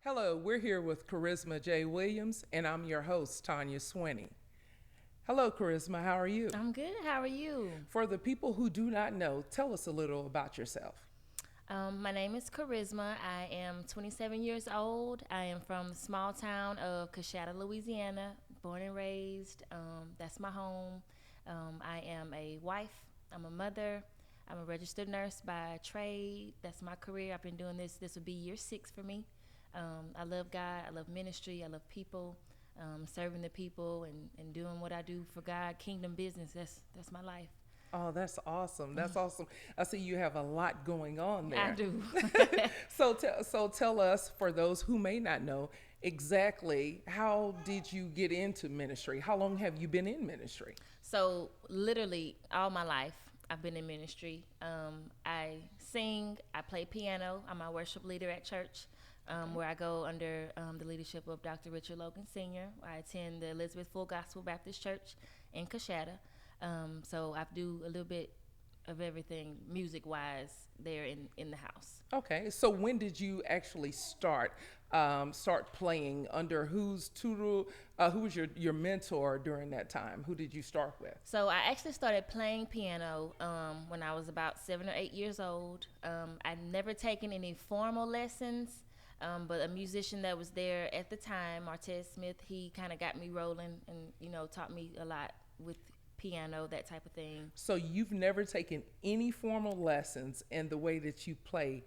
Hello, we're here with Karisma J. Williams, and I'm your host, Tonia Swiney. Hello, Karisma, how are you? I'm good. How are you? For the people who do not know, tell us a little about yourself. My name is Karisma. I am 27 years old. I am from the small town of Coshada, Louisiana, born and raised. That's my home. I am a wife. I'm a mother. I'm a registered nurse by trade. That's my career. I've been doing this. This will be year 6 for me. I love God. I love ministry. I love people. Serving the people and doing what I do for God, kingdom business. That's my life. Oh, that's awesome. That's awesome. I see you have a lot going on I there. do. So tell us, for those who may not know, exactly how did you get into ministry? How long have you been in ministry? So literally all my life, I've been in ministry. I sing. I play piano. I'm a worship leader at church. Where I go under the leadership of Dr. Richard Logan Sr. I attend the Elizabeth Full Gospel Baptist Church in Coshada. So I do a little bit of everything music-wise there in the house. Okay, so when did you actually start playing? Under whose tutor? Who was your mentor during that time? Who did you start with? So I actually started playing piano when I was about 7 or 8 years old. I'd never taken any formal lessons. But a musician that was there at the time, Martez Smith, he kind of got me rolling and, taught me a lot with piano, that type of thing. So you've never taken any formal lessons in the way that you play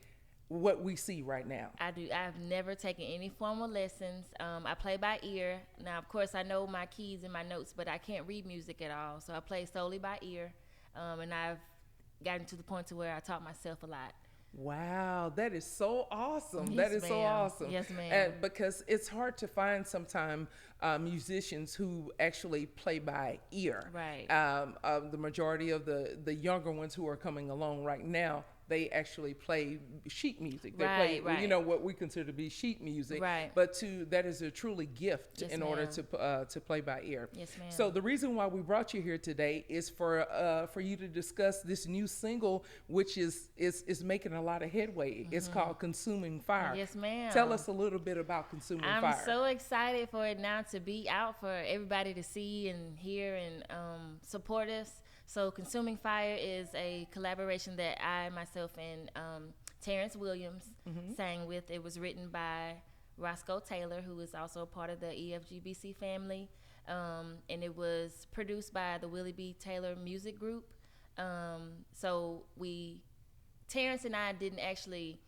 what we see right now? I do. I've never taken any formal lessons. I play by ear. Now, of course, I know my keys and my notes, but I can't read music at all. So I play solely by ear. And I've gotten to the point to where I taught myself a lot. Wow, that is so awesome. Yes, That is so ma'am. awesome. Yes, ma'am. And because it's hard to find sometimes musicians who actually play by ear. Right. The majority of the younger ones who are coming along right now, they actually play sheet music. They play, Right. what we consider to be sheet music. Right. But that is a truly gift Yes, in order ma'am. to play by ear. Yes, ma'am. So the reason why we brought you here today is for you to discuss this new single, which is making a lot of headway. It's called "Consuming Fire." Yes, ma'am. Tell us a little bit about "Consuming I'm Fire." so excited for it now to be out for everybody to see and hear and support us. So Consuming Fire is a collaboration that I, myself, and Terrence Williams sang with. It was written by Roscoe Taylor, who is also a part of the EFGBC family. And it was produced by the Willie B. Taylor Music Group. So Terrence and I didn't actually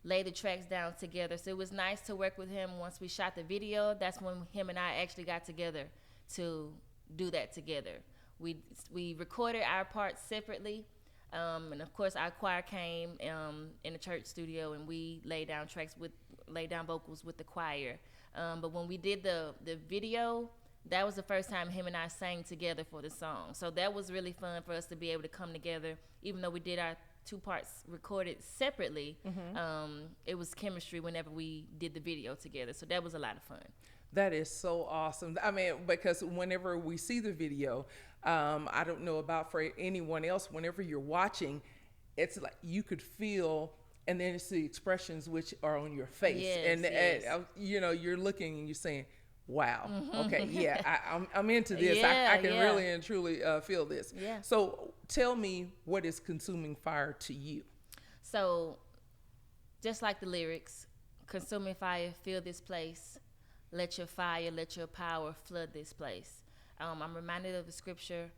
lay the tracks down together. So it was nice to work with him once we shot the video. That's when him and I actually got together to do that together. We recorded our parts separately, and of course our choir came in the church studio and we laid down vocals with the choir. But when we did the video, that was the first time him and I sang together for the song. So that was really fun for us to be able to come together, even though we did our 2 parts recorded separately. It was chemistry whenever we did the video together. So that was a lot of fun. That is so awesome. I mean, because whenever we see the video, I don't know about for anyone else, whenever you're watching, it's like you could feel, and then it's the expressions which are on your face. Yes, and you're looking and you're saying, wow, okay, yeah, I'm into this. Yeah, I can yeah. really and truly feel this. Yeah. So tell me, what is "Consuming Fire" to you? So just like the lyrics, consuming fire, fill this place. Let your fire, let your power flood this place. I'm reminded of the scripture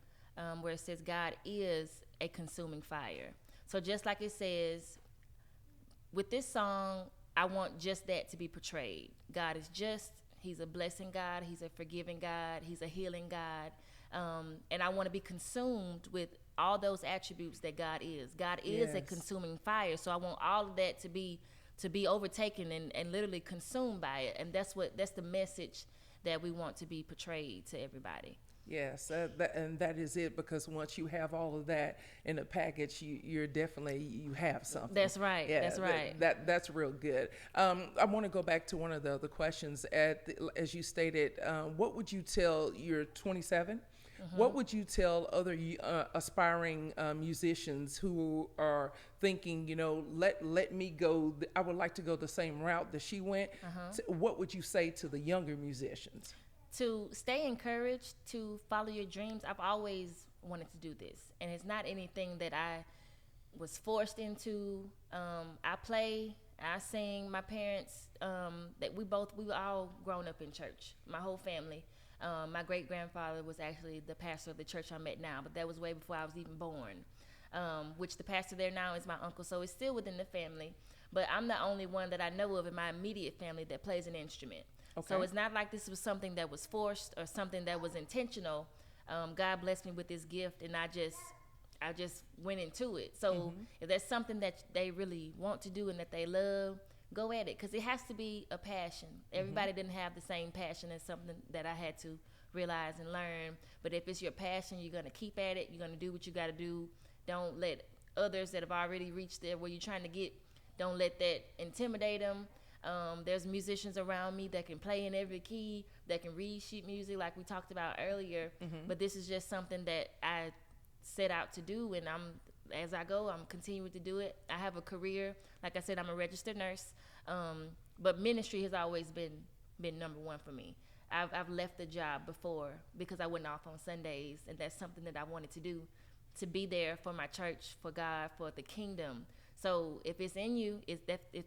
where it says God is a consuming fire. So just like it says, with this song, I want just that to be portrayed. God is just, he's a blessing God, he's a forgiving God, he's a healing God. And I want to be consumed with all those attributes that God is. God is a Yes. consuming fire. So I want all of that to be overtaken and literally consumed by it. And that's the message that we want to be portrayed to everybody. Yes, and that is it, because once you have all of that in a package, you have something. That's right. Yeah, That's right. That's real good. I want to go back to one of the other questions. As you stated, what would you tell, you're 27? What would you tell other aspiring musicians who are thinking, let me go, I would like to go the same route that she went? What would you say to the younger musicians? To stay encouraged, to follow your dreams. I've always wanted to do this, and it's not anything that I was forced into. I play, I sing. My parents, that we were all grown up in church, my whole family. My great grandfather was actually the pastor of the church I'm at now, but that was way before I was even born. Which the pastor there now is my uncle, so it's still within the family. But I'm the only one that I know of in my immediate family that plays an instrument. Okay. So it's not like this was something that was forced or something that was intentional. God blessed me with this gift, and I just went into it. So if there's something that they really want to do and that they love, go at it, because it has to be a passion. Everybody didn't have the same passion as something that I had to realize and learn. But if it's your passion, you're going to keep at it. You're going to do what you got to do. Don't let others that have already reached there where you're trying to get, don't let that intimidate them. There's musicians around me that can play in every key, that can read sheet music like we talked about earlier. But this is just something that I set out to do, and as I go, I'm continuing to do it. I have a career. Like I said, I'm a registered nurse. But ministry has always been number one for me. I've left the job before because I went off on Sundays, and that's something that I wanted to do, to be there for my church, for God, for the kingdom. So if it's in you, if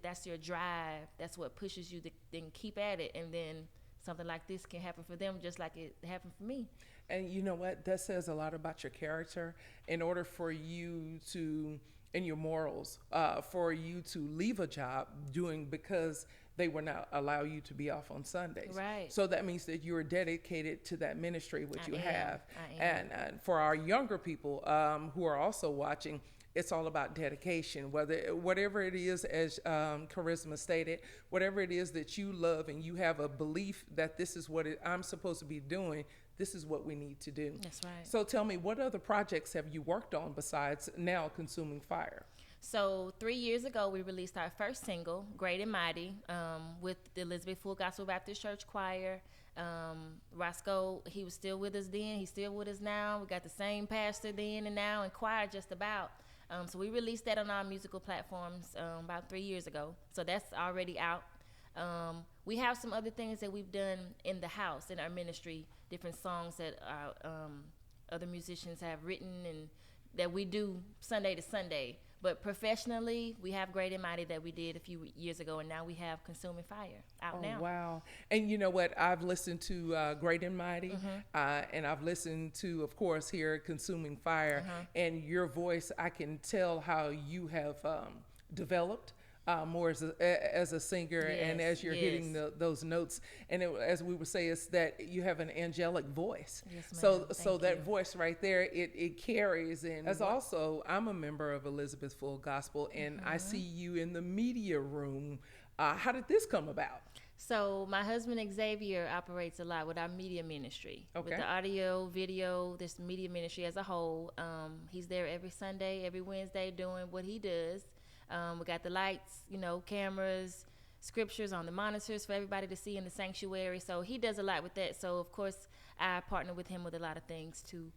that's your drive, that's what pushes you to then keep at it, and then something like this can happen for them just like it happened for me. And you know what? That says a lot about your character. In order for you to, and your morals, for you to leave a job because they will not allow you to be off on Sundays. Right. So that means that you're dedicated to that ministry, which you have. I am. And for our younger people who are also watching, it's all about dedication. Whatever it is, as Karisma stated, whatever it is that you love and you have a belief that this is what I'm supposed to be doing, this is what we need to do. That's right. So tell me, what other projects have you worked on besides now Consuming Fire? So 3 years ago, we released our first single, Great and Mighty, with the Elizabeth Full Gospel Baptist Church Choir. Roscoe, he was still with us then. He's still with us now. We got the same pastor then and now, and choir just about. So we released that on our musical platforms about 3 years ago. So that's already out. We have some other things that we've done in the house, in our ministry, different songs that our other musicians have written and that we do Sunday to Sunday. But professionally, we have Great and Mighty that we did a few years ago, and now we have Consuming Fire out now. Oh, wow. And you know what? I've listened to Great and Mighty, and I've listened to, of course, here Consuming Fire. And your voice, I can tell how you have developed more as a singer, yes, and as you're hitting those notes. And as we would say, it's that you have an angelic voice. Yes, so that voice right there, it carries. And as also, I'm a member of Elizabeth Full Gospel, and I see you in the media room. How did this come about? So my husband Xavier operates a lot with our media ministry, with the audio, video, this media ministry as a whole. He's there every Sunday, every Wednesday doing what he does. We got the lights, cameras, scriptures on the monitors for everybody to see in the sanctuary. So he does a lot with that. So of course I partner with him with a lot of things to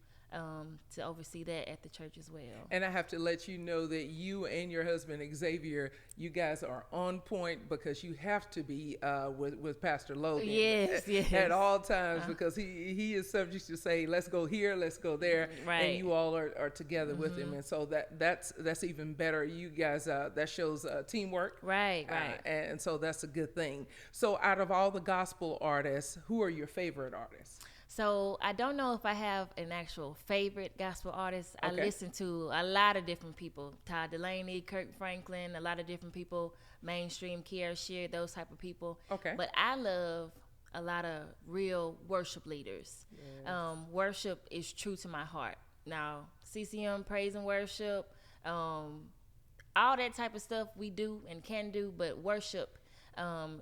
oversee that at the church as well. And I have to let you know that you and your husband Xavier, you guys are on point, because you have to be with Pastor Logan. Yes. At all times, because he is subject to say, let's go here, let's go there, right. And you all are together with him, and so that's even better. You guys, that shows teamwork, right. And so that's a good thing. So out of all the gospel artists, who are your favorite artists? So I don't know if I have an actual favorite gospel artist. I listen to a lot of different people. Todd Delaney, Kirk Franklin, a lot of different people, mainstream, Kiara Shear, those type of people. Okay. But I love a lot of real worship leaders. Yes. Worship is true to my heart. Now, CCM, praise and worship, all that type of stuff we do and can do, but worship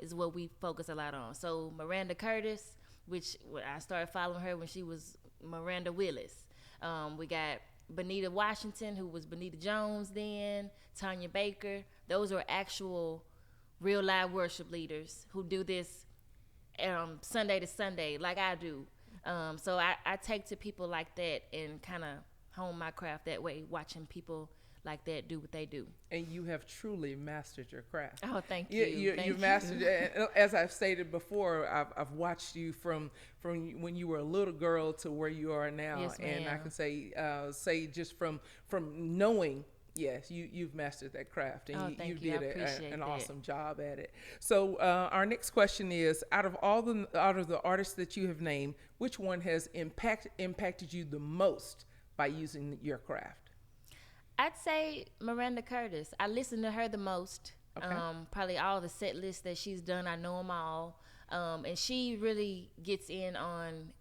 is what we focus a lot on. So Miranda Curtis, which I started following her when she was Miranda Willis. We got Benita Washington, who was Benita Jones then, Tonia Baker. Those are actual real live worship leaders who do this Sunday to Sunday like I do. So I take to people like that and kind of hone my craft that way, watching people like that do what they do. And you have truly mastered your craft. Oh, thank you. You've mastered it. As I've stated before, I've watched you from when you were a little girl to where you are now. Yes, and I ma'am. can say just from knowing, yes, you've mastered that craft, and Oh, you thank you. I did appreciate an that. awesome job at it. So our next question is, out of the artists that you have named, which one has impacted you the most by using your craft? I'd say Miranda Curtis. I listen to her the most. Okay. Probably all the set lists that she's done, I know them all. And she really gets in on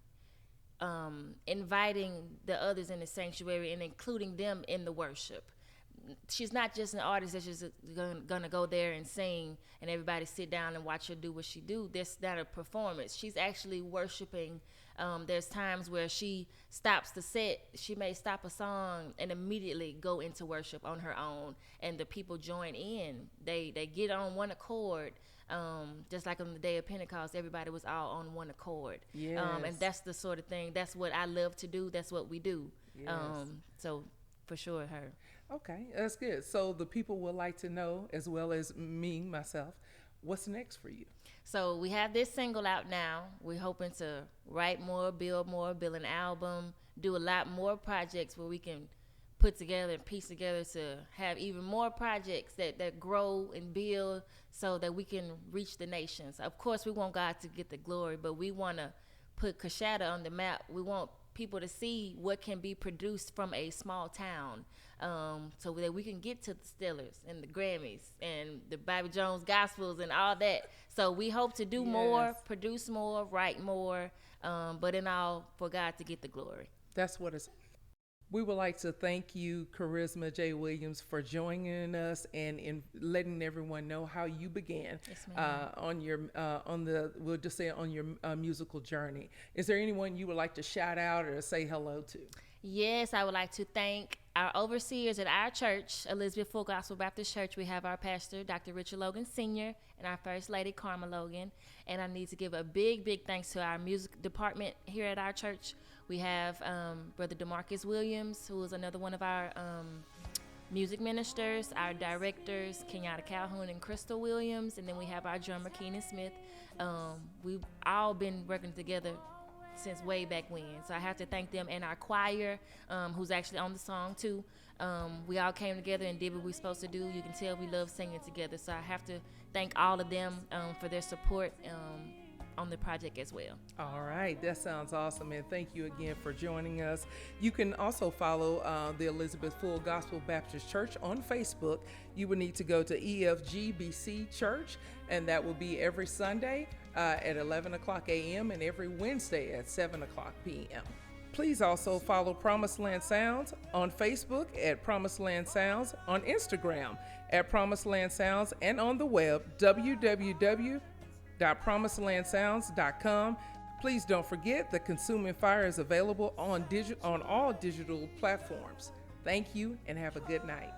inviting the others in the sanctuary and including them in the worship. She's not just an artist that's just gonna go there and sing and everybody sit down and watch her do what she do. That's not a performance. She's actually worshiping. There's times where she stops the set. She may stop a song and immediately go into worship on her own, and the people join in. They get on one accord. Just like on the day of Pentecost, everybody was all on one accord. Yes. And that's the sort of thing. That's what I love to do. That's what we do. Yes. So for sure, her. Okay, that's good. So the people would like to know, as well as myself, what's next for you? So we have this single out now. We're hoping to write more, build an album, do a lot more projects where we can put together and piece together to have even more projects that grow and build so that we can reach the nations. Of course, we want God to get the glory, but we want to put Coshada on the map. We want people to see what can be produced from a small town, so that we can get to the Steelers and the Grammys and the Bobby Jones Gospels and all that. So we hope to do more, produce more, write more, but in all, for God to get the glory. That's what it's. We would like to thank you, Karisma J. Williams, for joining us and in letting everyone know how you began on your we'll just say on your musical journey. Is there anyone you would like to shout out or say hello to? Yes, I would like to thank our overseers at our church, Elizabeth Full Gospel Baptist Church. We have our pastor, Dr. Richard Logan Sr., and our first lady, Karma Logan. And I need to give a big, big thanks to our music department here at our church. We have Brother DeMarcus Williams, who is another one of our music ministers, our directors, Kenyatta Calhoun and Crystal Williams, and then we have our drummer, Keenan Smith. We've all been working together since way back when. So I have to thank them, and our choir, who's actually on the song too. We all came together and did what we were supposed to do. You can tell we love singing together. So I have to thank all of them for their support on the project as well. All right, that sounds awesome, and thank you again for joining us. You can also follow the Elizabeth Full Gospel Baptist Church on Facebook. You will need to go to EFGBC Church, and that will be every Sunday at 11 o'clock a.m. and every Wednesday at 7 o'clock p.m. Please also follow Promiseland Sounds on Facebook at Promiseland Sounds, on Instagram at Promiseland Sounds, and on the web, www.promiselandsounds.com. Please don't forget the Consuming Fire is available on all digital platforms. Thank you and have a good night.